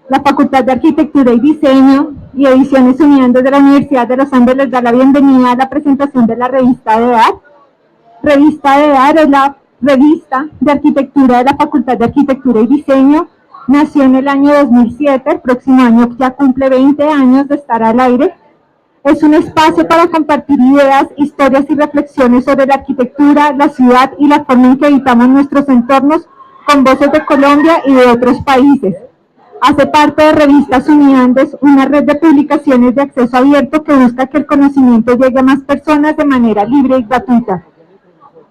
La Facultad de Arquitectura y Diseño y Ediciones Unidas de la Universidad de los Andes les da la bienvenida a la presentación de la revista de EDAR. Revista de EDAR es la revista de arquitectura de la Facultad de Arquitectura y Diseño. Nació en el año 2007, el próximo año ya cumple 20 años de estar al aire. Es un espacio para compartir ideas, historias y reflexiones sobre la arquitectura, la ciudad y la forma en que habitamos nuestros entornos con voces de Colombia y de otros países. Hace parte de Revistas Uniandes, una red de publicaciones de acceso abierto que busca que el conocimiento llegue a más personas de manera libre y gratuita.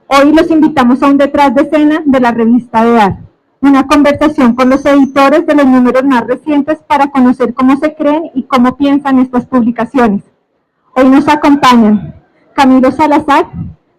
Hoy los invitamos a un detrás de escena de la revista de EDAR, una conversación con los editores de los números más recientes para conocer cómo se creen y cómo piensan estas publicaciones. Hoy nos acompañan Camilo Salazar,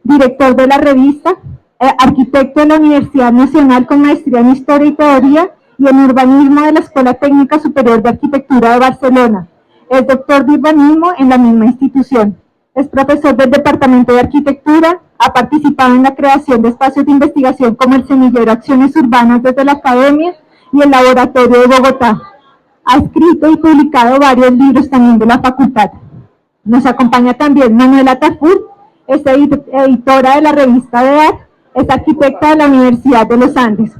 director de la revista, arquitecto de la Universidad Nacional con maestría en Historia y Teoría y en Urbanismo de la Escuela Técnica Superior de Arquitectura de Barcelona. Es doctor de urbanismo en la misma institución. Es profesor del Departamento de Arquitectura, ha participado en la creación de espacios de investigación como el Semillero Acciones Urbanas desde la Academia y el Laboratorio de Bogotá. Ha escrito y publicado varios libros también de la facultad. Nos acompaña también Manuela Tafur, es editora de la revista de EDAR, es arquitecta de la Universidad de los Andes.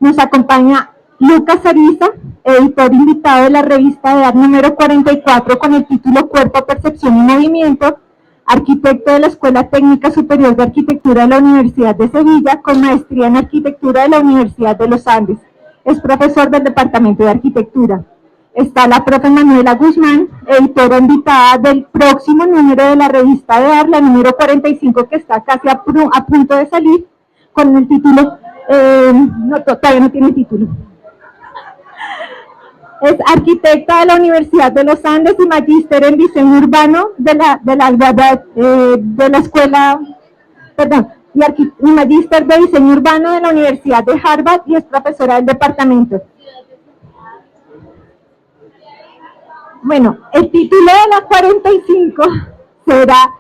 Nos acompaña Lucas Ariza, editor invitado de la revista de EDAR número 44 con el título Cuerpo, Percepción y Movimiento, arquitecto de la Escuela Técnica Superior de Arquitectura de la Universidad de Sevilla con maestría en Arquitectura de la Universidad de los Andes. Es profesor del Departamento de Arquitectura. Está la profe Manuela Guzmán, editora invitada del próximo número de la revista de EDAR, la número 45, que está casi a punto de salir, con el título, todavía no tiene título. Es arquitecta de la Universidad de los Andes y magíster en diseño urbano de la escuela, perdón, y magíster de diseño urbano de la Universidad de Harvard y es profesora del departamento. Bueno, el título de la 45 será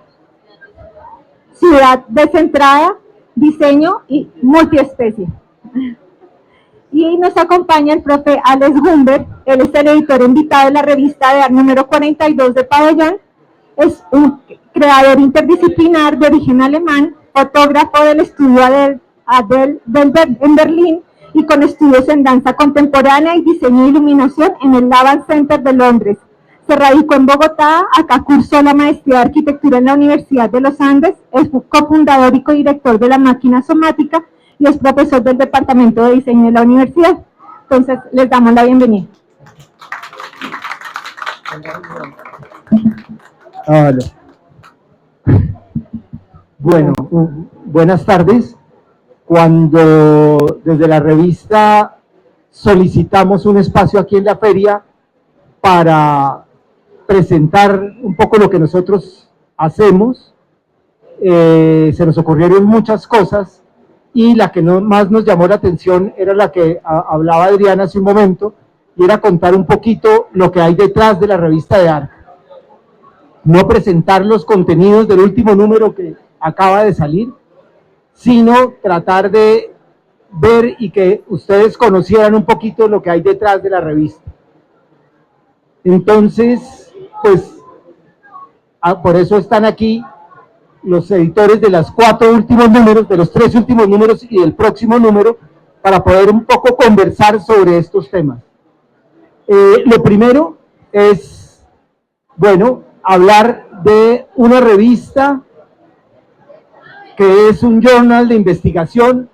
Ciudad Descentrada, Diseño y Multiespecie. Y nos acompaña el profe Alex Humbert, él es el editor invitado de la revista de EDAR número 42 de Pabellón, es un creador interdisciplinar de origen alemán, fotógrafo del estudio Adel en Berlín y con estudios en danza contemporánea y diseño e iluminación en el Laban Center de Londres. Se radicó en Bogotá, acá cursó la maestría de arquitectura en la Universidad de los Andes, es cofundador y codirector de la máquina somática y es profesor del Departamento de Diseño de la Universidad. Entonces, les damos la bienvenida. Hola. Bueno, buenas tardes. Cuando desde la revista solicitamos un espacio aquí en la feria para presentar un poco lo que nosotros hacemos, se nos ocurrieron muchas cosas y la que más nos llamó la atención era la que hablaba Adriana hace un momento, y era contar un poquito lo que hay detrás de la revista de EDAR. No presentar los contenidos del último número que acaba de salir, sino tratar de ver y que ustedes conocieran un poquito lo que hay detrás de la revista. Entonces, pues, por eso están aquí los editores de los 4 últimos números, de los 3 últimos números y del próximo número, para poder un poco conversar sobre estos temas. Lo primero es, bueno, hablar de una revista que es un journal de investigación,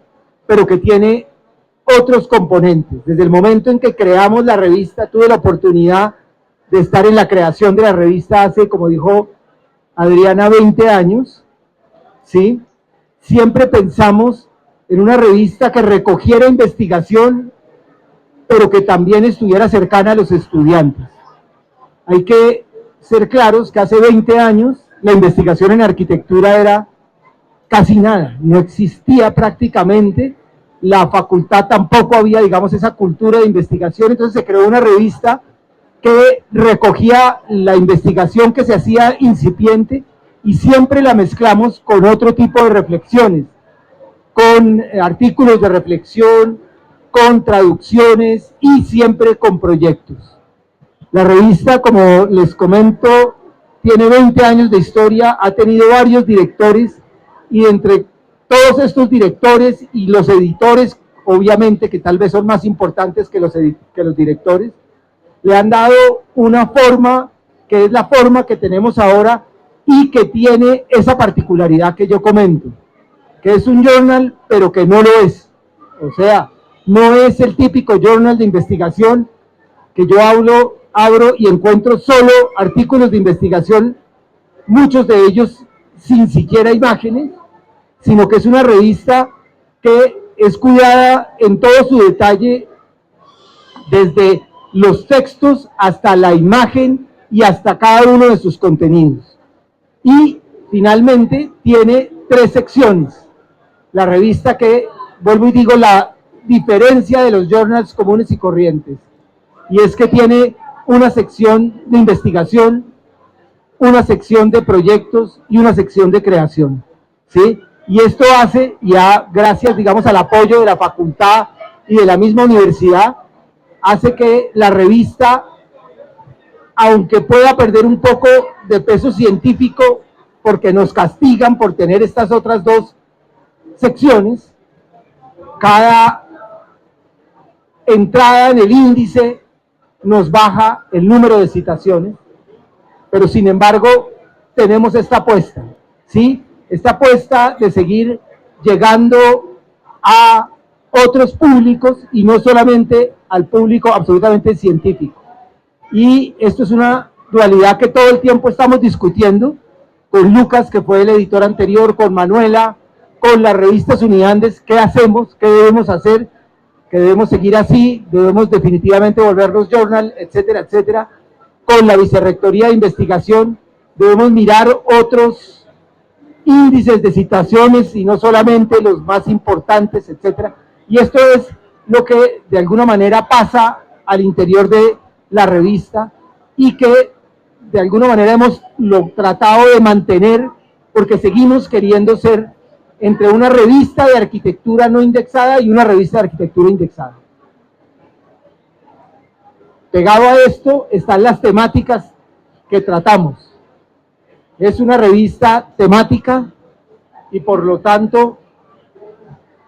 pero que tiene otros componentes. Desde el momento en que creamos la revista, tuve la oportunidad de estar en la creación de la revista hace, como dijo Adriana, 20 años, ¿sí? Siempre pensamos en una revista que recogiera investigación, pero que también estuviera cercana a los estudiantes. Hay que ser claros que hace 20 años la investigación en arquitectura era casi nada, no existía prácticamente, la facultad tampoco había, digamos, esa cultura de investigación, entonces se creó una revista que recogía la investigación que se hacía incipiente y siempre la mezclamos con otro tipo de reflexiones, con artículos de reflexión, con traducciones y siempre con proyectos. La revista, como les comento, tiene 20 años de historia, ha tenido varios directores y entre todos estos directores y los editores, obviamente que tal vez son más importantes que los directores, le han dado una forma que es la forma que tenemos ahora y que tiene esa particularidad que yo comento, que es un journal pero que no lo es. O sea, no es el típico journal de investigación que yo abro y encuentro solo artículos de investigación, muchos de ellos sin siquiera imágenes, sino que es una revista que es cuidada en todo su detalle, desde los textos hasta la imagen y hasta cada uno de sus contenidos. Y finalmente tiene 3 secciones. La revista que, vuelvo y digo, la diferencia de los journals comunes y corrientes, y es que tiene una sección de investigación, una sección de proyectos y una sección de creación, ¿sí? Y esto hace, ya gracias, digamos, al apoyo de la facultad y de la misma universidad, hace que la revista, aunque pueda perder un poco de peso científico, porque nos castigan por tener estas otras 2 secciones, cada entrada en el índice nos baja el número de citaciones, pero sin embargo tenemos esta apuesta, ¿sí? Esta apuesta de seguir llegando a otros públicos y no solamente al público absolutamente científico. Y esto es una dualidad que todo el tiempo estamos discutiendo con Lucas, que fue el editor anterior, con Manuela, con las revistas Uniandes. ¿Qué hacemos? ¿Qué debemos hacer? ¿Que debemos seguir así? ¿Debemos definitivamente volvernos journal? Etcétera, etcétera. Con la Vicerrectoría de Investigación, debemos mirar otros índices de citaciones y no solamente los más importantes, etcétera. Y esto es lo que de alguna manera pasa al interior de la revista y que de alguna manera hemos tratado de mantener, porque seguimos queriendo ser entre una revista de arquitectura no indexada y una revista de arquitectura indexada. Pegado a esto están las temáticas que tratamos. Es una revista temática y por lo tanto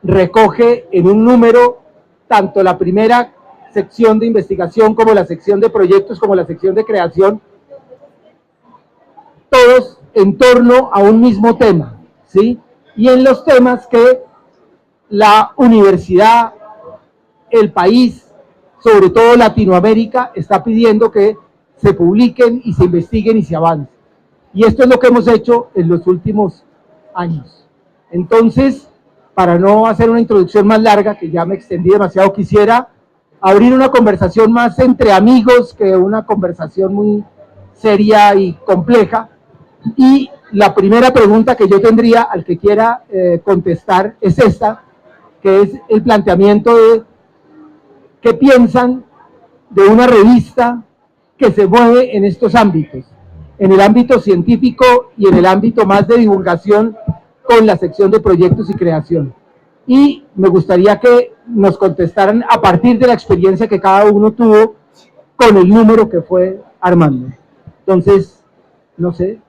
recoge en un número tanto la primera sección de investigación como la sección de proyectos como la sección de creación, todos en torno a un mismo tema, ¿sí? Y en los temas que la universidad, el país, sobre todo Latinoamérica, está pidiendo que se publiquen y se investiguen y se avancen. Y esto es lo que hemos hecho en los últimos años. Entonces, para no hacer una introducción más larga, que ya me extendí demasiado, quisiera abrir una conversación más entre amigos que una conversación muy seria y compleja. Y la primera pregunta que yo tendría al que quiera contestar es esta, que es el planteamiento de qué piensan de una revista que se mueve en estos ámbitos, en el ámbito científico y en el ámbito más de divulgación con la sección de proyectos y creación. Y me gustaría que nos contestaran a partir de la experiencia que cada uno tuvo con el número que fue armando. Entonces, no sé.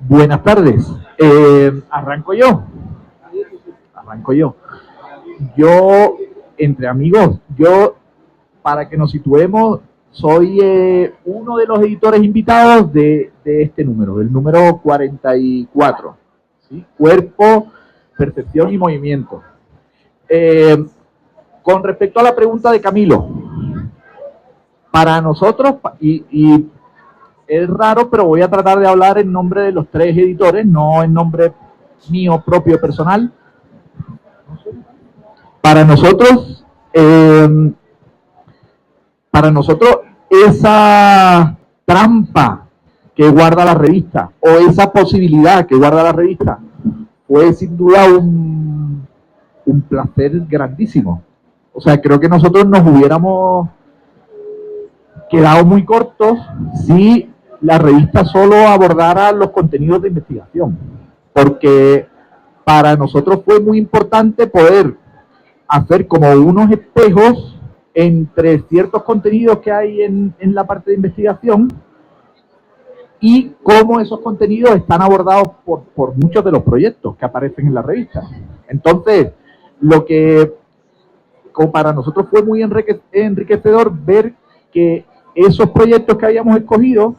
Buenas tardes. Arranco yo. Yo, entre amigos, para que nos situemos, soy uno de los editores invitados de este número, del número 44. ¿Sí? Cuerpo, percepción y movimiento. Con respecto a la pregunta de Camilo, para nosotros, y es raro, pero voy a tratar de hablar en nombre de los 3 editores, no en nombre mío propio personal. Para nosotros esa trampa que guarda la revista, o esa posibilidad que guarda la revista, fue sin duda un placer grandísimo. O sea, creo que nosotros nos hubiéramos quedado muy cortos si la revista solo abordara los contenidos de investigación, porque para nosotros fue muy importante poder hacer como unos espejos entre ciertos contenidos que hay en la parte de investigación y cómo esos contenidos están abordados por muchos de los proyectos que aparecen en la revista. Entonces, lo que como para nosotros fue muy enriquecedor ver que esos proyectos que habíamos escogido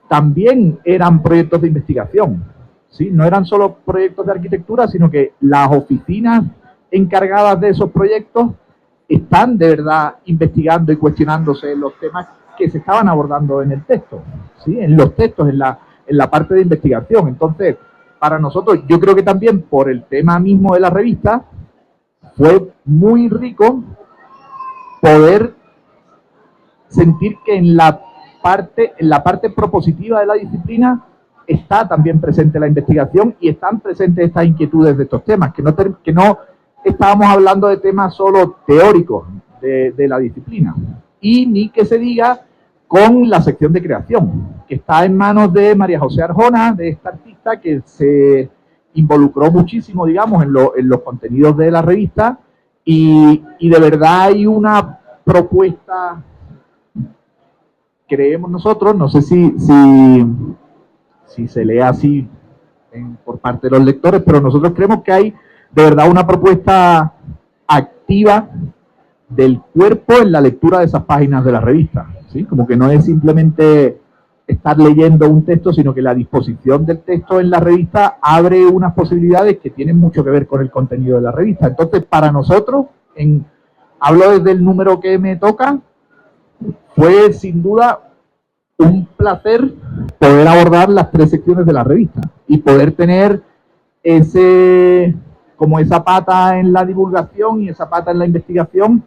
también eran proyectos de investigación, ¿sí? No eran solo proyectos de arquitectura, sino que las oficinas encargadas de esos proyectos están de verdad investigando y cuestionándose los temas que se estaban abordando en el texto, ¿sí? En los textos, en la parte de investigación. Entonces, para nosotros, yo creo que también por el tema mismo de la revista, fue muy rico poder sentir que en la parte propositiva de la disciplina está también presente la investigación y están presentes estas inquietudes de estos temas, que no estábamos hablando de temas solo teóricos de la disciplina. Y ni que se diga con la sección de creación, que está en manos de María José Arjona, de esta artista que se involucró muchísimo, digamos, en los contenidos de la revista y de verdad hay una propuesta, creemos nosotros, no sé si se lee así por parte de los lectores, pero nosotros creemos que hay de verdad una propuesta activa del cuerpo en la lectura de esas páginas de la revista, ¿sí? Como que no es simplemente estar leyendo un texto, sino que la disposición del texto en la revista abre unas posibilidades que tienen mucho que ver con el contenido de la revista. Entonces, para nosotros, hablo desde el número que me toca, fue sin duda un placer poder abordar las 3 secciones de la revista y poder tener como esa pata en la divulgación y esa pata en la investigación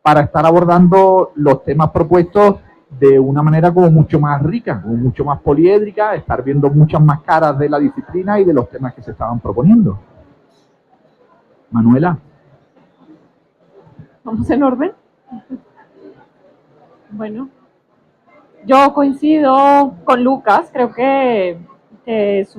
para estar abordando los temas propuestos de una manera como mucho más rica, como mucho más poliédrica, estar viendo muchas más caras de la disciplina y de los temas que se estaban proponiendo. Manuela. ¿Vamos en orden? Bueno, yo coincido con Lucas, creo que es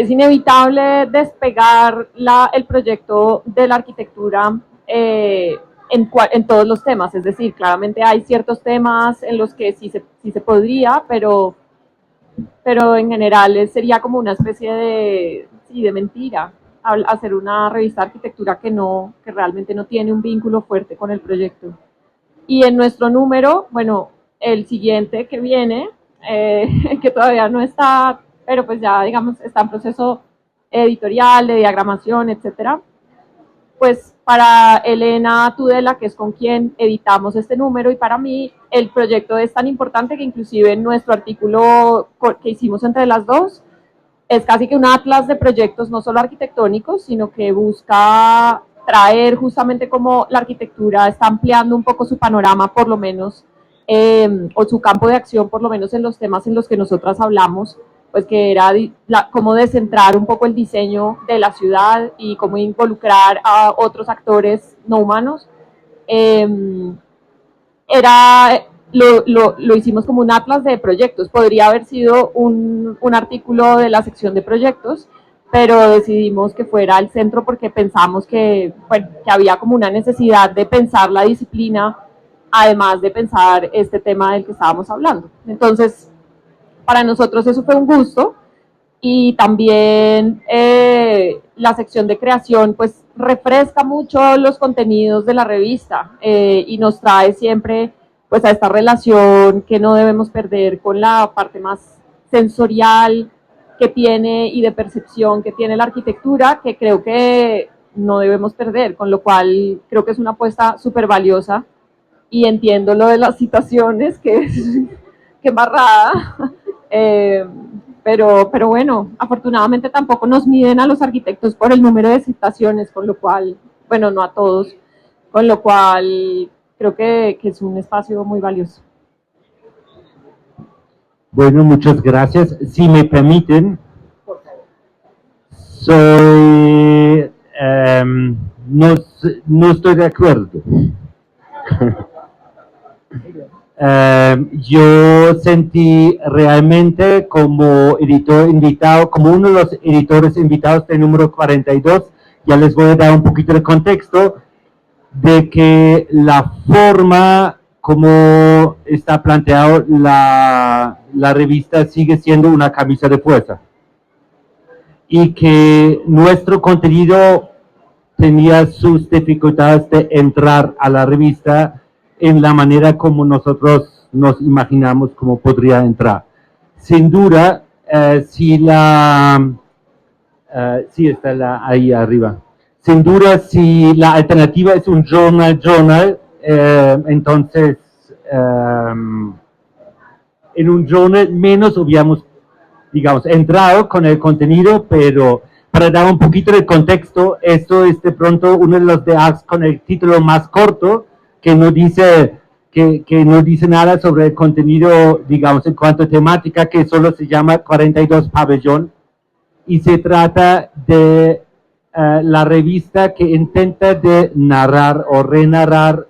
inevitable despegar el proyecto de la arquitectura en todos los temas, es decir, claramente hay ciertos temas en los que sí se podría, pero en general sería como una especie de mentira hacer una revista de arquitectura que realmente no tiene un vínculo fuerte con el proyecto. Y en nuestro número, bueno, el siguiente que viene, que todavía no está, pero pues ya digamos está en proceso editorial, de diagramación, etcétera, pues para Elena Tudela, que es con quien editamos este número, y para mí el proyecto es tan importante que inclusive en nuestro artículo que hicimos entre las dos, es casi que un atlas de proyectos no solo arquitectónicos, sino que busca traer justamente como la arquitectura está ampliando un poco su panorama, por lo menos, o su campo de acción, por lo menos en los temas en los que nosotras hablamos, pues que era cómo descentrar un poco el diseño de la ciudad y cómo involucrar a otros actores no humanos. Lo hicimos como un atlas de proyectos. Podría haber sido un artículo de la sección de proyectos, pero decidimos que fuera el centro porque pensamos que había como una necesidad de pensar la disciplina, además de pensar este tema del que estábamos hablando. Entonces, para nosotros eso fue un gusto, y también la sección de creación pues refresca mucho los contenidos de la revista y nos trae siempre pues a esta relación que no debemos perder con la parte más sensorial que tiene y de percepción que tiene la arquitectura, que creo que no debemos perder, con lo cual creo que es una apuesta súper valiosa, y entiendo lo de las citaciones, que es que embarrada, pero bueno, afortunadamente tampoco nos miden a los arquitectos por el número de citaciones, con lo cual, bueno, no a todos, con lo cual creo que es un espacio muy valioso. Bueno, muchas gracias. Si me permiten, no estoy de acuerdo. Yo sentí realmente como editor invitado, como uno de los editores invitados del número 42, ya les voy a dar un poquito de contexto, de que la forma como está planteado la revista sigue siendo una camisa de fuerza. Y que nuestro contenido tenía sus dificultades de entrar a la revista en la manera como nosotros nos imaginamos cómo podría entrar. Sin duda, si está ahí arriba. Sin duda, si la alternativa es un journal, entonces en un journal menos hubiéramos, digamos, entrado con el contenido, pero para dar un poquito de contexto, esto es de pronto uno de los DAX con el título más corto, que no dice, que no dice nada sobre el contenido, digamos, en cuanto a temática, que solo se llama 42 Pabellón, y se trata de la revista que intenta de narrar o renarrar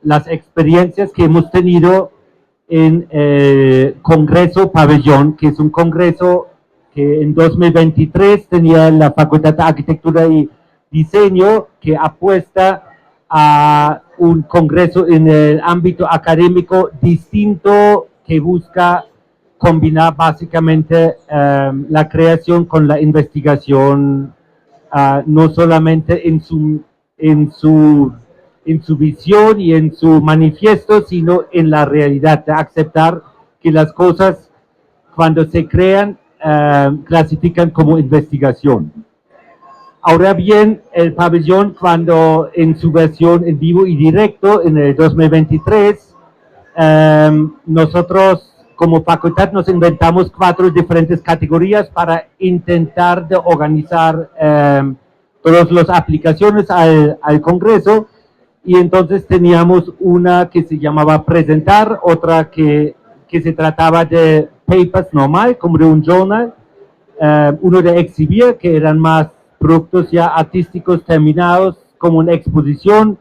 las experiencias que hemos tenido en Congreso Pabellón, que es un congreso que en 2023 tenía la Facultad de Arquitectura y Diseño, que apuesta a un congreso en el ámbito académico distinto, que busca combinar básicamente la creación con la investigación, no solamente en su visión y en su manifiesto, sino en la realidad, de aceptar que las cosas cuando se crean clasifican como investigación. Ahora bien, el pabellón, cuando en su versión en vivo y directo en el 2023, nosotros como facultad nos inventamos 4 diferentes categorías para intentar de organizar todas las aplicaciones al Congreso, y entonces teníamos una que se llamaba presentar, otra que se trataba de papers normal, como de un journal, uno de exhibir, que eran más productos ya artísticos terminados, como una exposición.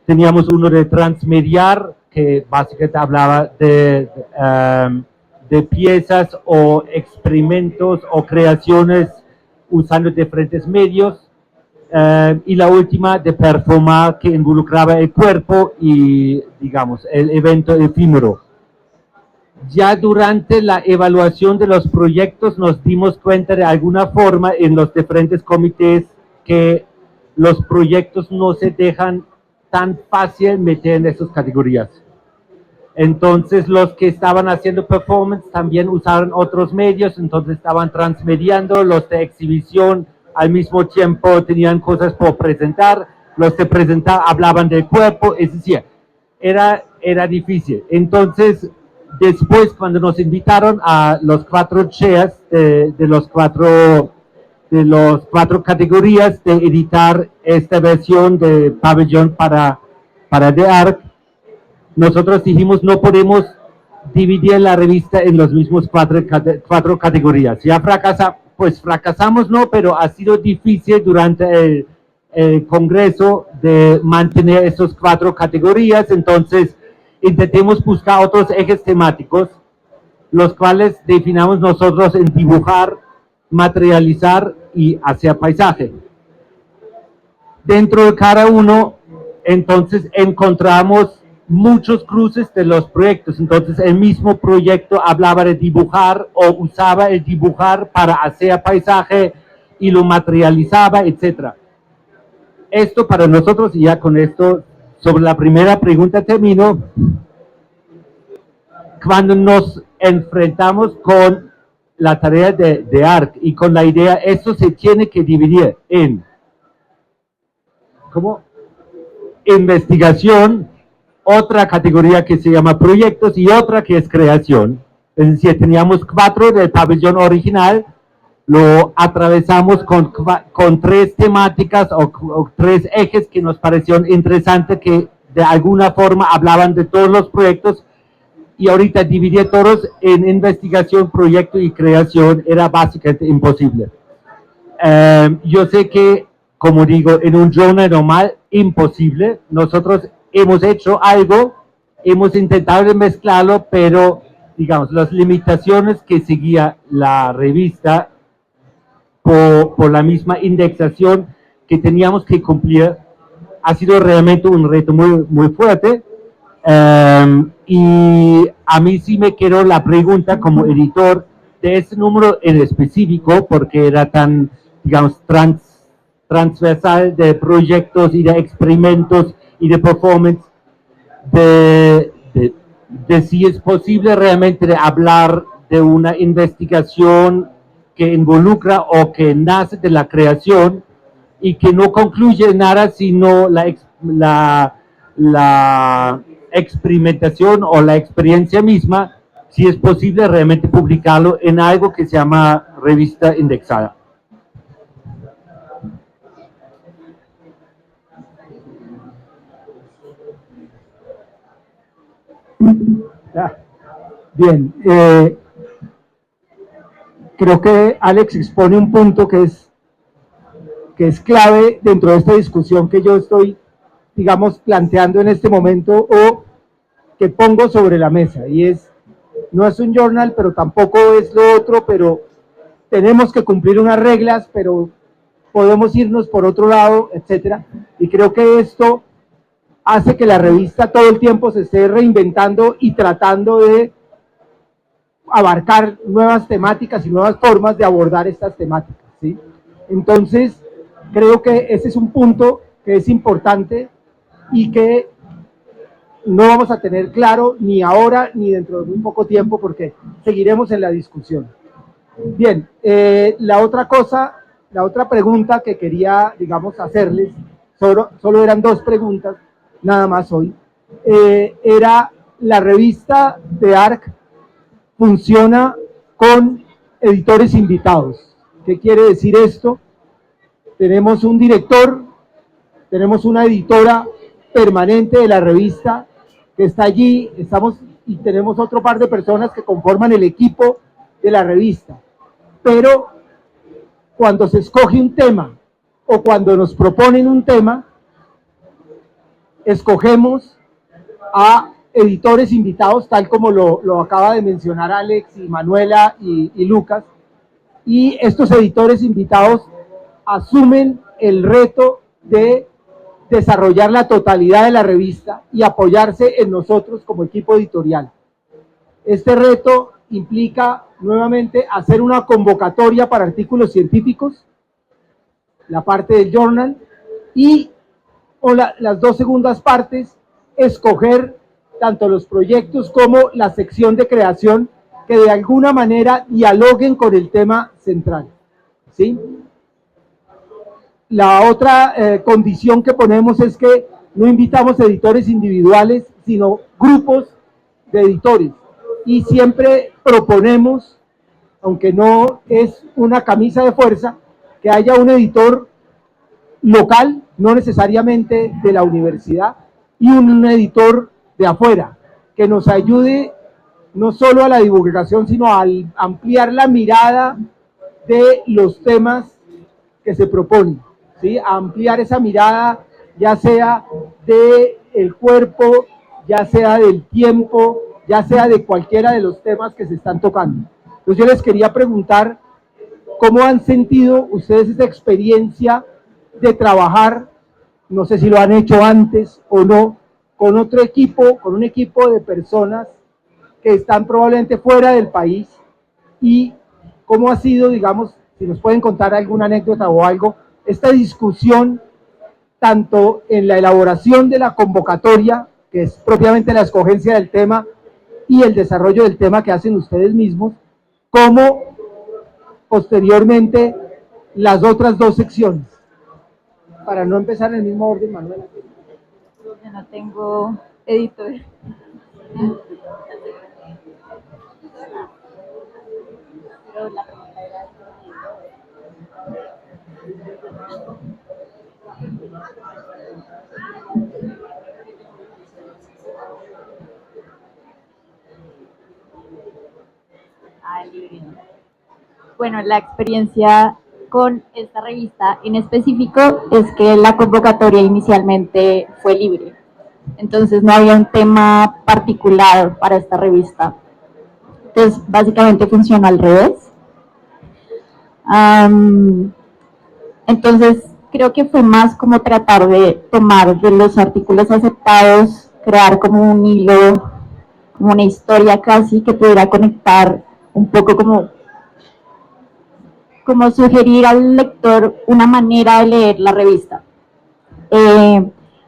Teníamos uno de transmediar, que básicamente hablaba de piezas o experimentos o creaciones usando diferentes medios. Y la última de performar, que involucraba el cuerpo y, digamos, el evento efímero. Ya durante la evaluación de los proyectos nos dimos cuenta de alguna forma en los diferentes comités que los proyectos no se dejan tan fácil meter en esas categorías. Entonces los que estaban haciendo performance también usaron otros medios, entonces estaban transmediando, los de exhibición al mismo tiempo tenían cosas por presentar, los de presentar hablaban del cuerpo, es decir, era difícil. Entonces, después cuando nos invitaron a los 4 chairs de los cuatro categorías de editar esta versión de Pabellón para The Arc, nosotros dijimos no podemos dividir la revista en los mismos 4 categorías. Ya fracasamos, no, pero ha sido difícil durante el Congreso de mantener esas 4 categorías, entonces intentemos buscar otros ejes temáticos, los cuales definamos nosotros en dibujar, materializar y hacer paisaje. Dentro de cada uno, entonces encontramos muchos cruces de los proyectos. Entonces el mismo proyecto hablaba de dibujar o usaba el dibujar para hacer paisaje y lo materializaba, etc. Esto para nosotros, y ya con esto sobre la primera pregunta termino, cuando nos enfrentamos con la tarea de ARC y con la idea, esto se tiene que dividir en ¿cómo? Investigación, otra categoría que se llama proyectos y otra que es creación. Es decir, teníamos 4 del pabellón original, lo atravesamos con 3 temáticas o 3 ejes que nos parecieron interesantes, que de alguna forma hablaban de todos los proyectos, y ahorita dividir todos en investigación, proyecto y creación era básicamente imposible. Yo sé que, como digo, en un journal normal, imposible. Nosotros hemos hecho algo hemos intentado mezclarlo, pero digamos, las limitaciones que seguía la revista por la misma indexación que teníamos que cumplir ha sido realmente un reto muy fuerte. Y a mí sí me quedó la pregunta como editor de ese número en específico, porque era tan, digamos, transversal de proyectos y de experimentos y de performance, de si es posible realmente de hablar de una investigación que involucra o que nace de la creación y que no concluye nada sino la experimentación o la experiencia misma, si es posible realmente publicarlo en algo que se llama revista indexada. Bien, creo que Alex expone un punto que es clave dentro de esta discusión que yo estoy, digamos, planteando en este momento o que pongo sobre la mesa, y no es un journal, pero tampoco es lo otro, pero tenemos que cumplir unas reglas, pero podemos irnos por otro lado, etcétera, y creo que esto hace que la revista todo el tiempo se esté reinventando y tratando de abarcar nuevas temáticas y nuevas formas de abordar estas temáticas, ¿sí? Entonces, creo que ese es un punto que es importante y que no vamos a tener claro ni ahora ni dentro de muy poco tiempo, porque seguiremos en la discusión. Bien, la otra pregunta que quería, digamos, hacerles, solo eran 2 preguntas, nada más hoy, era: la revista de ARC funciona con editores invitados. ¿Qué quiere decir esto? Tenemos un director, tenemos una editora permanente de la revista que está allí, y tenemos otro par de personas que conforman el equipo de la revista. Pero cuando se escoge un tema o cuando nos proponen un tema, escogemos a editores invitados, tal como lo acaba de mencionar Alex y Manuela y Lucas, y estos editores invitados asumen el reto de desarrollar la totalidad de la revista y apoyarse en nosotros como equipo editorial. Este reto implica nuevamente hacer una convocatoria para artículos científicos, la parte del journal, y las 2 segundas partes, escoger tanto los proyectos como la sección de creación que de alguna manera dialoguen con el tema central, ¿sí? La otra condición que ponemos es que no invitamos editores individuales, sino grupos de editores, y siempre proponemos, aunque no es una camisa de fuerza, que haya un editor local, no necesariamente de la universidad, y un editor de afuera, que nos ayude no solo a la divulgación, sino a ampliar la mirada de los temas que se proponen, ¿sí? A ampliar esa mirada, ya sea del cuerpo, ya sea del tiempo, ya sea de cualquiera de los temas que se están tocando. Entonces yo les quería preguntar, ¿cómo han sentido ustedes esa experiencia de trabajar, no sé si lo han hecho antes o no, con otro equipo, con un equipo de personas que están probablemente fuera del país, y cómo ha sido, digamos, si nos pueden contar alguna anécdota o algo, esta discusión tanto en la elaboración de la convocatoria, que es propiamente la escogencia del tema y el desarrollo del tema que hacen ustedes mismos, como posteriormente las otras 2 secciones. Para no empezar en el mismo orden, Manuela. Yo no tengo editor. Pero la pregunta era... Bueno, la experiencia con esta revista en específico es que la convocatoria inicialmente fue libre. entonces no había un tema particular para esta revista. Entonces, básicamente funcionó al revés. Entonces, creo que fue más como tratar de tomar de los artículos aceptados, crear como un hilo, como una historia casi que pudiera conectar un poco como sugerir al lector una manera de leer la revista.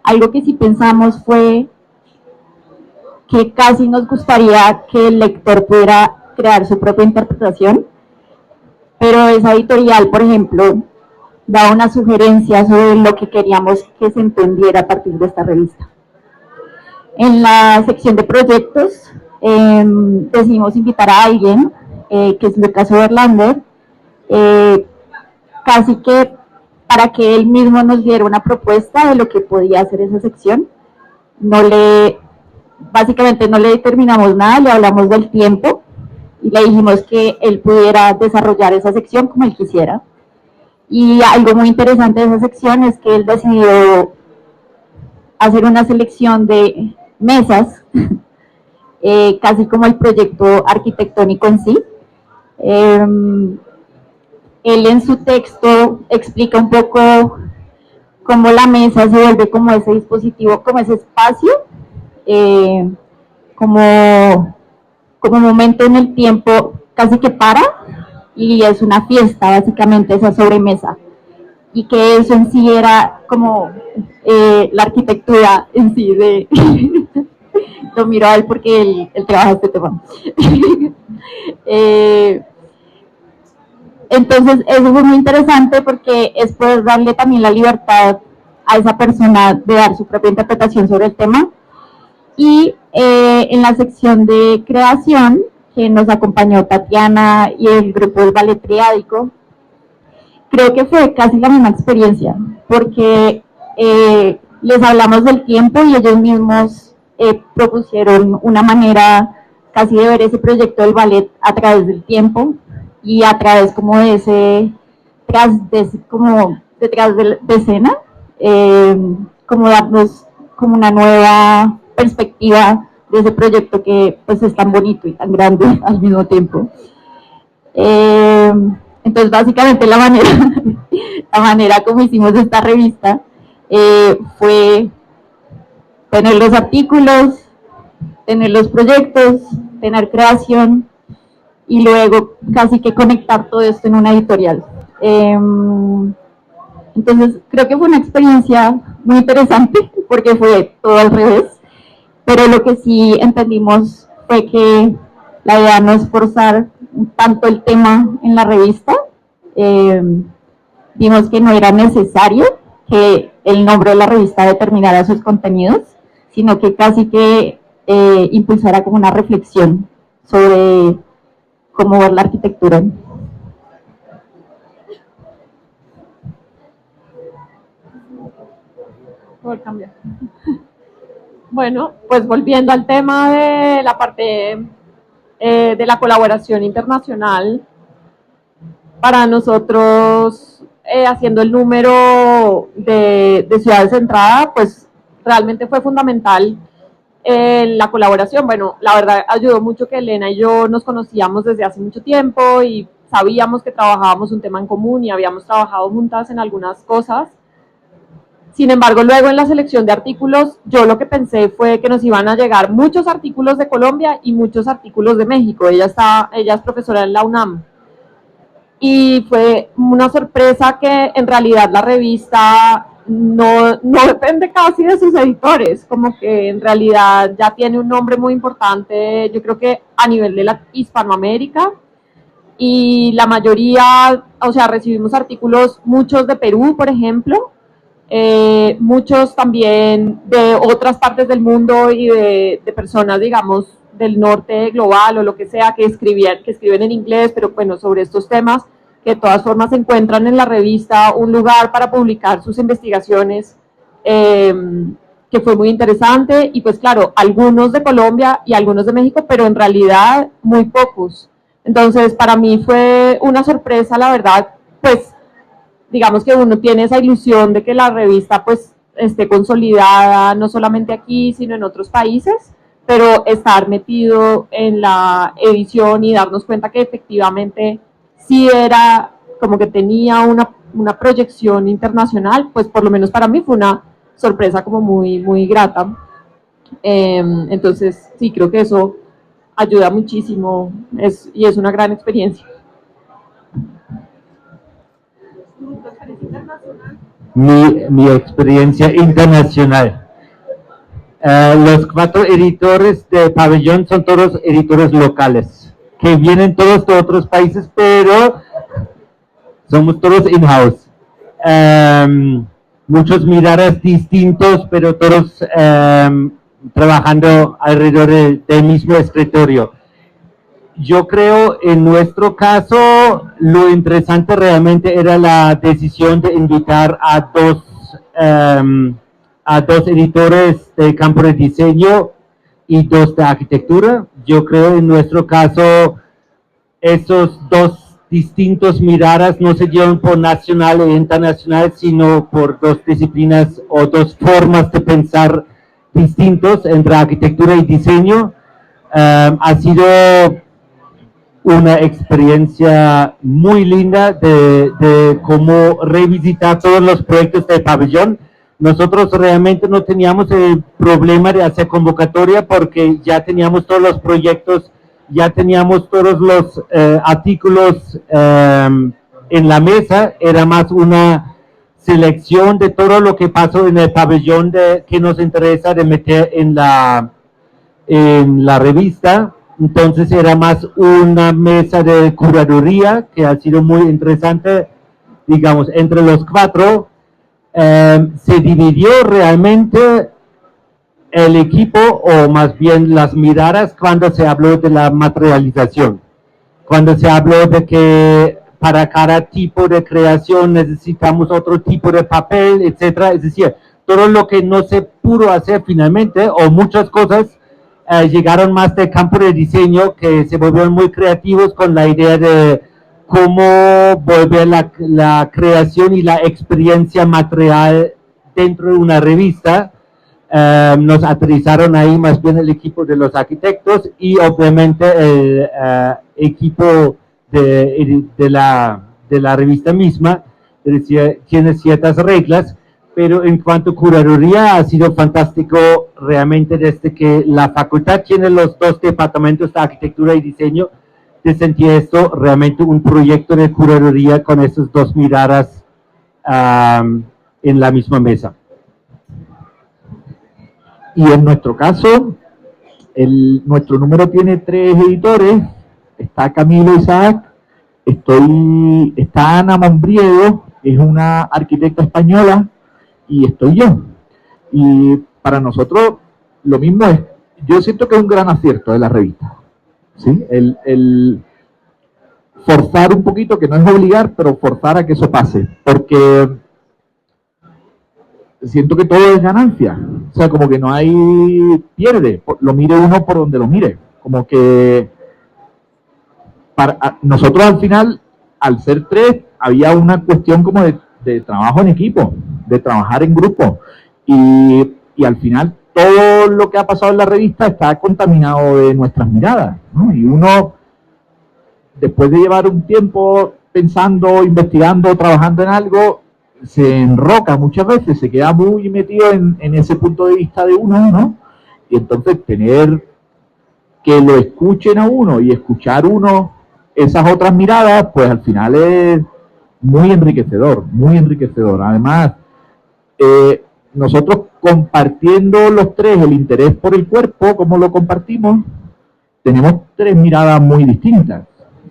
Algo que sí pensamos fue que casi nos gustaría que el lector pudiera crear su propia interpretación, pero esa editorial, por ejemplo, da una sugerencia sobre lo que queríamos que se entendiera a partir de esta revista. En la sección de proyectos decidimos invitar a alguien, que es Lucas Oberlander, casi que para que él mismo nos diera una propuesta de lo que podía hacer esa sección. Básicamente no le determinamos nada, le hablamos del tiempo y le dijimos que él pudiera desarrollar esa sección como él quisiera. Y algo muy interesante de esa sección es que él decidió hacer una selección de mesas, casi como el proyecto arquitectónico en sí. Él en su texto explica un poco cómo la mesa se vuelve como ese dispositivo, como ese espacio, como momento en el tiempo casi que para, y es una fiesta básicamente esa sobremesa, y que eso en sí era como la arquitectura en sí de lo miro a él porque él trabaja este tema. Entonces eso fue muy interesante porque es poder darle también la libertad a esa persona de dar su propia interpretación sobre el tema. Y en la sección de creación, que nos acompañó Tatiana y el grupo del Ballet Triádico, creo que fue casi la misma experiencia, porque les hablamos del tiempo y ellos mismos propusieron una manera casi de ver ese proyecto del ballet a través del tiempo y a través como de ese detrás de escena, como darnos como una nueva perspectiva de ese proyecto que pues es tan bonito y tan grande al mismo tiempo. Entonces básicamente la manera como hicimos esta revista fue tener los artículos, tener los proyectos, tener creación y luego casi que conectar todo esto en una editorial. Entonces creo que fue una experiencia muy interesante porque fue todo al revés, pero lo que sí entendimos fue que la idea no es forzar tanto el tema en la revista. Vimos que no era necesario que el nombre de la revista determinara sus contenidos, sino que casi que impulsara como una reflexión sobre cómo ver la arquitectura. Por cambiar. Bueno, pues volviendo al tema de la parte de la colaboración internacional, para nosotros, haciendo el número de ciudades de entrada, pues realmente fue fundamental la colaboración. Bueno, la verdad ayudó mucho que Elena y yo nos conocíamos desde hace mucho tiempo y sabíamos que trabajábamos un tema en común y habíamos trabajado juntas en algunas cosas. Sin embargo, luego en la selección de artículos, yo lo que pensé fue que nos iban a llegar muchos artículos de Colombia y muchos artículos de México. Ella es profesora en la UNAM. Y fue una sorpresa que en realidad la revista no depende casi de sus editores, como que en realidad ya tiene un nombre muy importante, yo creo que a nivel de la Hispanoamérica, y la mayoría, o sea, recibimos artículos, muchos de Perú, por ejemplo, muchos también de otras partes del mundo y de personas, digamos, del norte global o lo que sea, que escriben en inglés, pero bueno, sobre estos temas, que de todas formas encuentran en la revista un lugar para publicar sus investigaciones, que fue muy interesante, y pues claro, algunos de Colombia y algunos de México, pero en realidad muy pocos. Entonces, para mí fue una sorpresa, la verdad, pues digamos que uno tiene esa ilusión de que la revista pues esté consolidada, no solamente aquí, sino en otros países, pero estar metido en la edición y darnos cuenta que efectivamente sí era como que tenía una proyección internacional, pues por lo menos para mí fue una sorpresa como muy, muy grata. Entonces, sí, creo que eso ayuda muchísimo y es una gran experiencia. Mi experiencia internacional. Los 4 editores de Pabellón son todos editores locales, que vienen todos de otros países, pero somos todos in-house. Muchos miradas distintos, pero todos trabajando alrededor del mismo escritorio. Yo creo en nuestro caso lo interesante realmente era la decisión de invitar a dos editores de campo de diseño y 2 de arquitectura. Yo creo en nuestro caso esos 2 distintos miradas no se llevan por nacional e internacional, sino por 2 disciplinas o 2 formas de pensar distintos entre arquitectura y diseño. Ha sido una experiencia muy linda de cómo revisitar todos los proyectos del pabellón. Nosotros realmente no teníamos el problema de hacer convocatoria porque ya teníamos todos los proyectos, ya teníamos todos los artículos en la mesa. Era más una selección de todo lo que pasó en el pabellón que nos interesa de meter en la revista. Entonces era más una mesa de curaduría que ha sido muy interesante, digamos, entre los 4. Se dividió realmente el equipo, o más bien las miradas, cuando se habló de la materialización, cuando se habló de que para cada tipo de creación necesitamos otro tipo de papel, etcétera. Es decir, todo lo que no se pudo hacer finalmente, o muchas cosas, llegaron más del campo de diseño, que se volvieron muy creativos con la idea de cómo volver la creación y la experiencia material dentro de una revista. Nos aterrizaron ahí más bien el equipo de los arquitectos y obviamente el equipo de la revista misma, es decir, tiene ciertas reglas. Pero en cuanto a curaduría ha sido fantástico realmente desde que la facultad tiene los 2 departamentos de arquitectura y diseño, de sentir esto realmente un proyecto de curaduría con esas 2 miradas en la misma mesa. Y en nuestro caso, nuestro número tiene 3 editores. Está Camilo Isaac, está Ana Mombriedo, es una arquitecta española, y estoy yo. Y para nosotros lo mismo es, yo siento que es un gran acierto de la revista, ¿sí? El forzar un poquito, que no es obligar, pero forzar a que eso pase, porque siento que todo es ganancia, o sea, como que no hay pierde, lo mire uno por donde lo mire, como que para nosotros al final, al ser 3, había una cuestión como de trabajo en equipo, de trabajar en grupo, y al final todo lo que ha pasado en la revista está contaminado de nuestras miradas, ¿no? Y uno, después de llevar un tiempo pensando, investigando, trabajando en algo, se enroca muchas veces, se queda muy metido en ese punto de vista de uno, ¿no? Y entonces tener que lo escuchen a uno y escuchar uno esas otras miradas, pues al final es muy enriquecedor, muy enriquecedor. Además, nosotros compartiendo los 3 el interés por el cuerpo, como lo compartimos, tenemos 3 miradas muy distintas,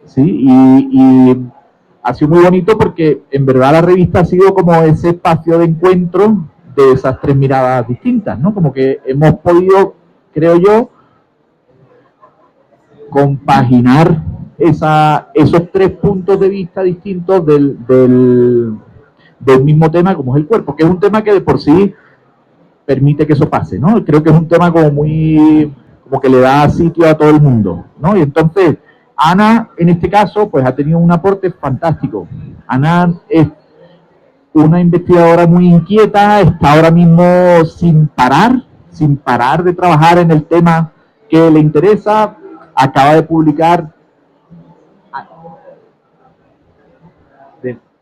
¿sí? Y ha sido muy bonito porque en verdad la revista ha sido como ese espacio de encuentro de esas 3 miradas distintas, ¿no? Como que hemos podido, creo yo, compaginar esos 3 puntos de vista distintos del mismo tema, como es el cuerpo, que es un tema que de por sí permite que eso pase, ¿no? Creo que es un tema como que le da sitio a todo el mundo, ¿no? Y entonces Ana, en este caso, pues ha tenido un aporte fantástico. Ana es una investigadora muy inquieta, está ahora mismo sin parar de trabajar en el tema que le interesa, acaba de publicar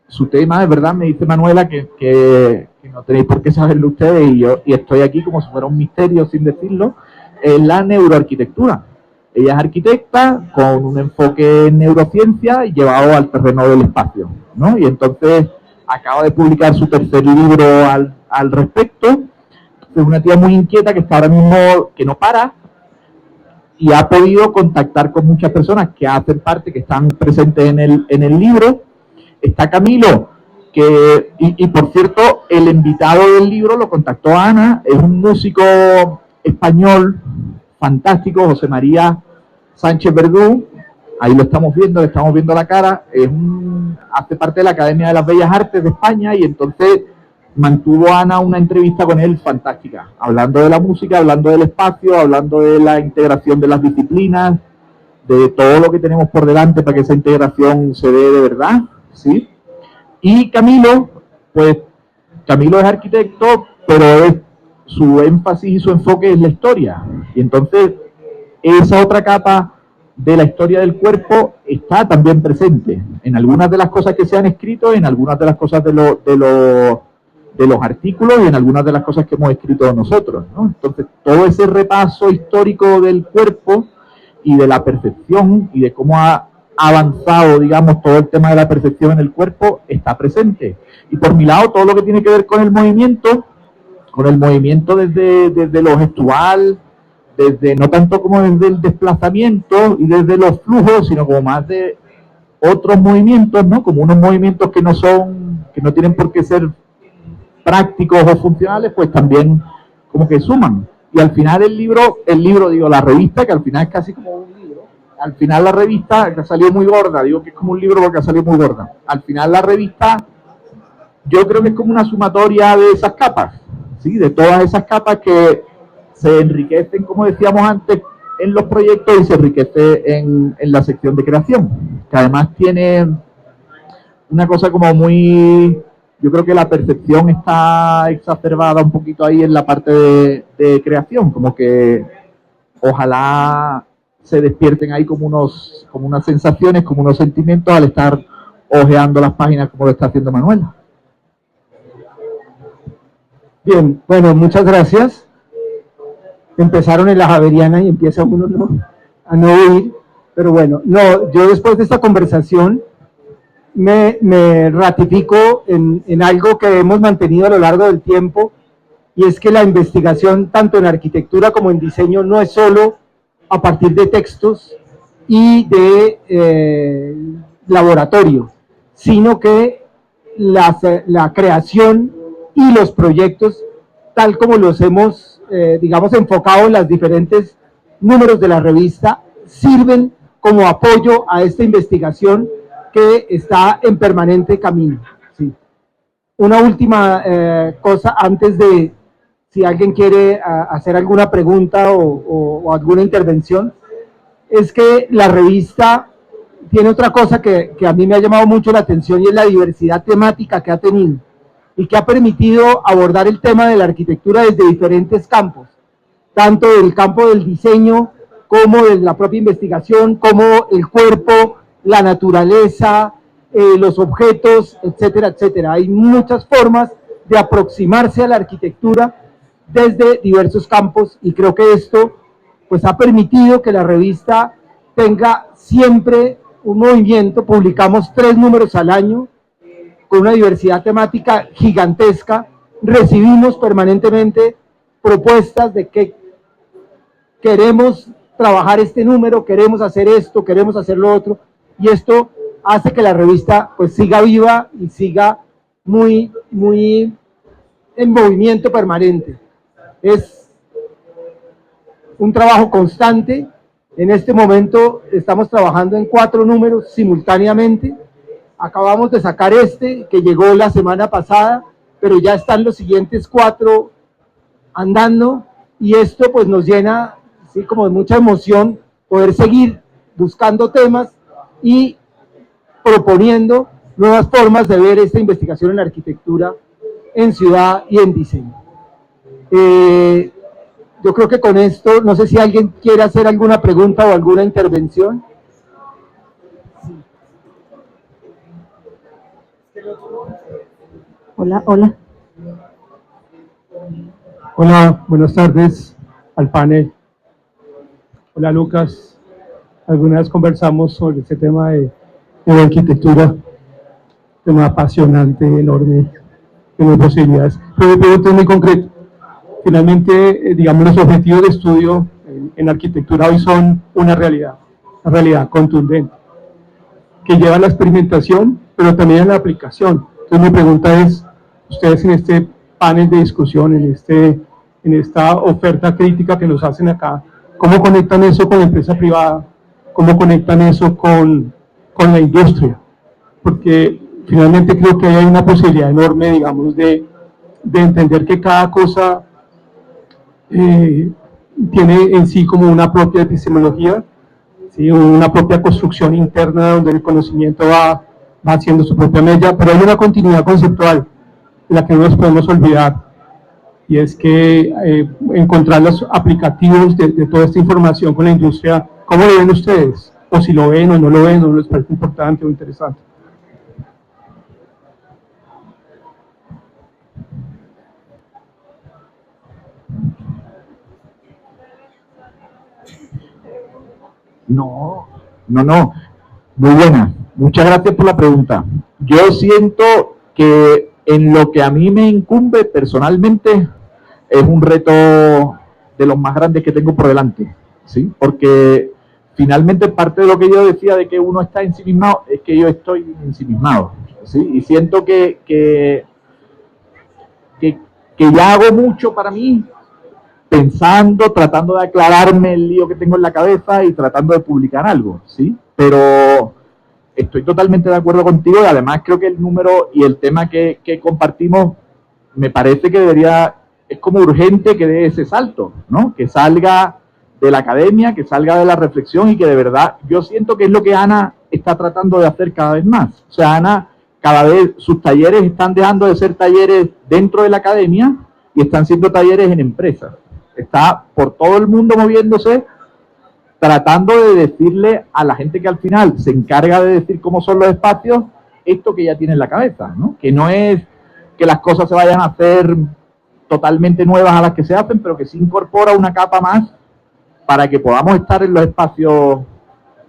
su tema, es verdad, me dice Manuela que no tenéis por qué saberlo ustedes y estoy aquí como si fuera un misterio sin decirlo, es la neuroarquitectura. Ella es arquitecta con un enfoque en neurociencia y llevado al terreno del espacio, ¿no? Y entonces acaba de publicar su tercer libro al respecto. Es una tía muy inquieta que está ahora mismo, que no para, y ha podido contactar con muchas personas que hacen parte, que están presentes en el libro. Está Camilo, y por cierto, el invitado del libro lo contactó a Ana, es un músico español fantástico, José María Sánchez Verdú, ahí lo estamos viendo, le estamos viendo la cara, hace parte de la Academia de las Bellas Artes de España y entonces mantuvo Ana una entrevista con él fantástica, hablando de la música, hablando del espacio, hablando de la integración de las disciplinas, de todo lo que tenemos por delante para que esa integración se dé de verdad, ¿sí? Y Camilo, pues Camilo es arquitecto, pero su énfasis y su enfoque es la historia. Y entonces esa otra capa de la historia del cuerpo está también presente en algunas de las cosas que se han escrito, en algunas de las cosas de los artículos y en algunas de las cosas que hemos escrito nosotros, ¿no? Entonces todo ese repaso histórico del cuerpo y de la percepción y de cómo ha avanzado, digamos, todo el tema de la percepción en el cuerpo está presente. Y por mi lado, todo lo que tiene que ver con el movimiento desde lo gestual, desde no tanto como desde el desplazamiento y desde los flujos, sino como más de otros movimientos, ¿no? Como unos movimientos que no tienen por qué ser prácticos o funcionales, pues también como que suman. Y al final la revista, que al final es casi como un libro, al final la revista, que ha salido muy gorda, digo que es como un libro porque ha salido muy gorda, al final la revista yo creo que es como una sumatoria de esas capas, ¿sí? De todas esas capas que se enriquecen, como decíamos antes, en los proyectos y se enriquece en la sección de creación, que además tiene una cosa como muy... Yo creo que la percepción está exacerbada un poquito ahí en la parte de creación, como que ojalá se despierten ahí como unas sensaciones, como unos sentimientos al estar hojeando las páginas como lo está haciendo Manuela. Bien, bueno, muchas gracias. Empezaron en la Javeriana y empieza uno a no oír, pero bueno, no, yo después de esta conversación me ratifico en algo que hemos mantenido a lo largo del tiempo, y es que la investigación tanto en arquitectura como en diseño no es solo a partir de textos y de laboratorio, sino que la creación y los proyectos, tal como los hemos, digamos, enfocado en los diferentes números de la revista, sirven como apoyo a esta investigación que está en permanente camino. Sí. Una última cosa antes de, si alguien quiere hacer alguna pregunta o alguna intervención, es que la revista tiene otra cosa que a mí me ha llamado mucho la atención, y es la diversidad temática que ha tenido y que ha permitido abordar el tema de la arquitectura desde diferentes campos, tanto del campo del diseño como de la propia investigación, como el cuerpo, la naturaleza, los objetos, etcétera, etcétera. Hay muchas formas de aproximarse a la arquitectura desde diversos campos, y creo que esto pues ha permitido que la revista tenga siempre un movimiento. Publicamos 3 números al año con una diversidad temática gigantesca. Recibimos permanentemente propuestas de que queremos trabajar este número, queremos hacer esto, queremos hacer lo otro, y esto hace que la revista pues siga viva y siga muy en movimiento permanente. Es un trabajo constante. En este momento estamos trabajando en 4 números simultáneamente. Acabamos de sacar este que llegó la semana pasada, pero ya están los siguientes 4 andando, y esto pues nos llena, sí, como de mucha emoción poder seguir buscando temas y proponiendo nuevas formas de ver esta investigación en arquitectura, en ciudad y en diseño. Yo creo que con esto, no sé si alguien quiere hacer alguna pregunta o alguna intervención. Hola, hola. Hola, buenas tardes al panel. Hola Lucas, alguna vez conversamos sobre este tema de la arquitectura, tema apasionante, enorme, de posibilidades. Pero mi pregunta es muy concreta. Finalmente, digamos, los objetivos de estudio en arquitectura hoy son una realidad contundente, que lleva a la experimentación, pero también a la aplicación. Entonces mi pregunta es, ustedes en este panel de discusión, en esta oferta crítica que nos hacen acá, ¿cómo conectan eso con la empresa privada? ¿Cómo conectan eso con la industria? Porque finalmente creo que hay una posibilidad enorme, digamos, de entender que cada cosa tiene en sí como una propia epistemología, ¿sí? Una propia construcción interna donde el conocimiento va haciendo su propia mella, pero hay una continuidad conceptual de la que no nos podemos olvidar, y es que encontrar los aplicativos de toda esta información con la industria, ¿cómo lo ven ustedes? O si lo ven o no lo ven, o les parece importante o interesante. No, no. Muy buena. Muchas gracias por la pregunta. Yo siento que en lo que a mí me incumbe personalmente es un reto de los más grandes que tengo por delante, ¿sí? Porque finalmente parte de lo que yo decía de que uno está ensimismado es que yo estoy ensimismado, ¿sí? Y siento que ya hago mucho para mí, pensando, tratando de aclararme el lío que tengo en la cabeza y tratando de publicar algo, ¿sí? Pero estoy totalmente de acuerdo contigo y además creo que el número y el tema que compartimos me parece que debería, es como urgente que dé ese salto, ¿no? Que salga de la academia, que salga de la reflexión y que de verdad, yo siento que es lo que Ana está tratando de hacer cada vez más. O sea, Ana, cada vez sus talleres están dejando de ser talleres dentro de la academia y están siendo talleres en empresas. Está por todo el mundo moviéndose, tratando de decirle a la gente que al final se encarga de decir cómo son los espacios, esto que ya tiene en la cabeza, ¿no? Que no es que las cosas se vayan a hacer totalmente nuevas a las que se hacen, pero que se incorpora una capa más para que podamos estar en los espacios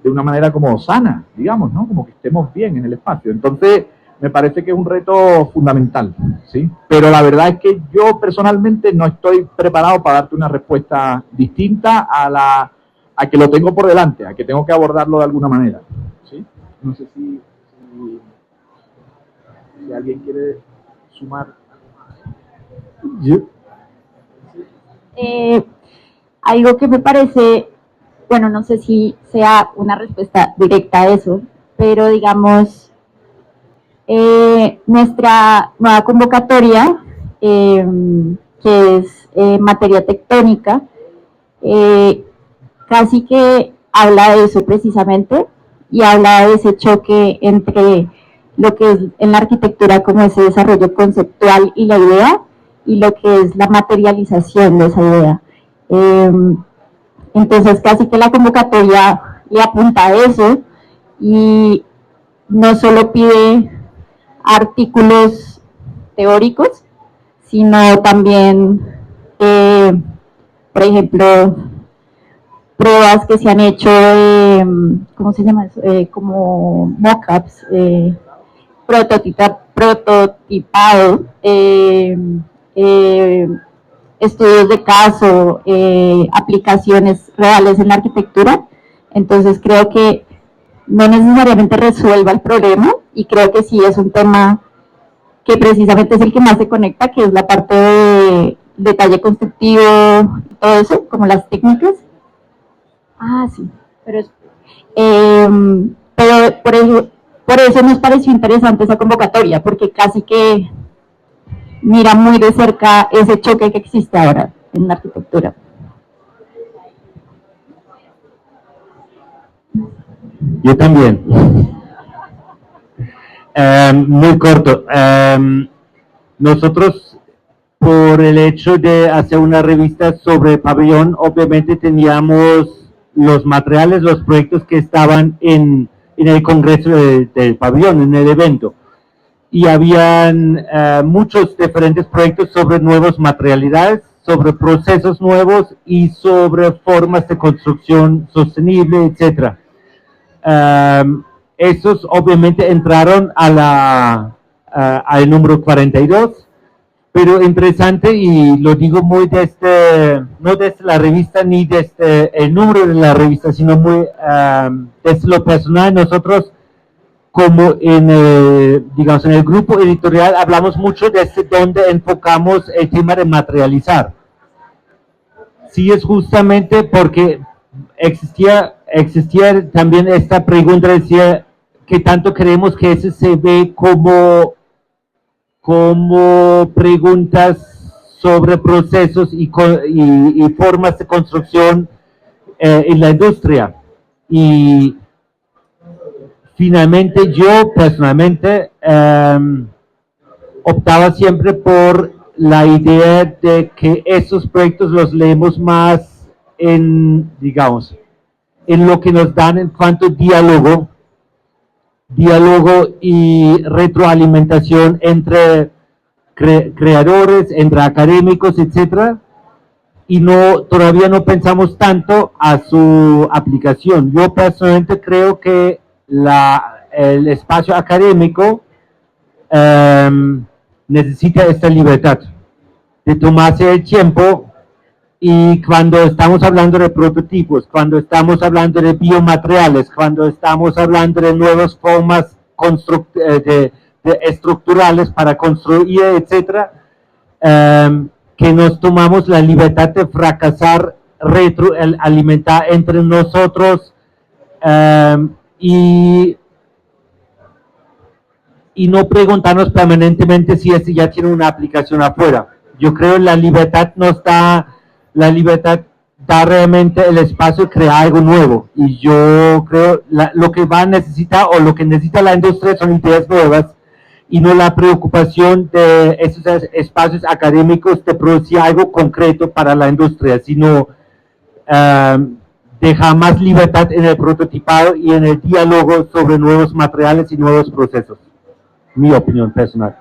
de una manera como sana, digamos, ¿no? Como que estemos bien en el espacio. Entonces, me parece que es un reto fundamental, ¿sí? Pero la verdad es que yo personalmente no estoy preparado para darte una respuesta distinta a que lo tengo por delante, a que tengo que abordarlo de alguna manera, ¿sí? No sé si alguien quiere sumar. Algo que me parece, bueno, no sé si sea una respuesta directa a eso, pero digamos, nuestra nueva convocatoria, que es materia tectónica, casi que habla de eso precisamente, y habla de ese choque entre lo que es en la arquitectura como ese desarrollo conceptual y la idea, y lo que es la materialización de esa idea. Entonces casi que la convocatoria le apunta a eso, y no solo pide artículos teóricos, sino también, por ejemplo, pruebas que se han hecho, ¿cómo se llama eso? Como mockups, prototipado, estudios de caso, aplicaciones reales en la arquitectura. Entonces creo que no necesariamente resuelva el problema, y creo que sí es un tema que precisamente es el que más se conecta, que es la parte de detalle constructivo, todo eso, como las técnicas. Ah, sí, pero por eso nos pareció interesante esa convocatoria, porque casi que mira muy de cerca ese choque que existe ahora en la arquitectura. Yo también. Muy corto. Nosotros, por el hecho de hacer una revista sobre pabellón, obviamente teníamos los materiales, los proyectos que estaban en el congreso del pabellón, en el evento. Y habían muchos diferentes proyectos sobre nuevas materialidades, sobre procesos nuevos y sobre formas de construcción sostenible, etc. Esos obviamente entraron al número 42, pero interesante, y lo digo muy no desde la revista ni desde el número de la revista, sino muy desde lo personal. Nosotros, como digamos, en el grupo editorial, hablamos mucho desde donde enfocamos el tema de materializar. Sí, es justamente porque existía también esta pregunta, decía, ¿qué tanto creemos que ese se ve como preguntas sobre procesos y formas de construcción en la industria? Y finalmente yo personalmente optaba siempre por la idea de que esos proyectos los leemos más digamos, en lo que nos dan en cuanto a diálogo y retroalimentación entre creadores, entre académicos, etcétera, y todavía no pensamos tanto a su aplicación. Yo personalmente creo que el espacio académico necesita esta libertad de tomarse el tiempo, y cuando estamos hablando de prototipos, cuando estamos hablando de biomateriales, cuando estamos hablando de nuevas formas estructurales para construir, etcétera, que nos tomamos la libertad de fracasar, retroalimentar entre nosotros, y no preguntarnos permanentemente si este ya tiene una aplicación afuera. Yo creo que la libertad da realmente el espacio de crear algo nuevo, y yo creo lo que va a necesitar, o lo que necesita la industria, son ideas nuevas, y no la preocupación de esos espacios académicos de producir algo concreto para la industria, sino dejar más libertad en el prototipado y en el diálogo sobre nuevos materiales y nuevos procesos. Mi opinión personal.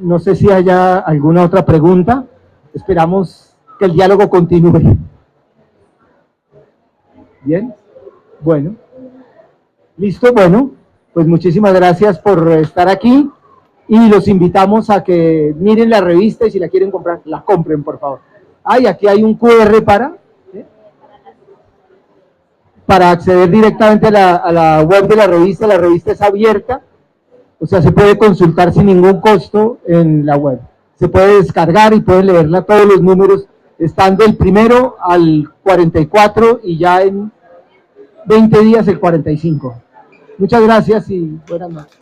No sé si haya alguna otra pregunta. Esperamos que el diálogo continúe. Bien, bueno. Listo, bueno, pues muchísimas gracias por estar aquí, y los invitamos a que miren la revista, y si la quieren comprar, la compren, por favor. Y aquí hay un QR para acceder directamente a la web de la revista. La revista es abierta, o sea, se puede consultar sin ningún costo en la web. Se puede descargar y pueden leerla, todos los números, están del 1 al 44, y ya en 20 días el 45. Muchas gracias y buenas noches.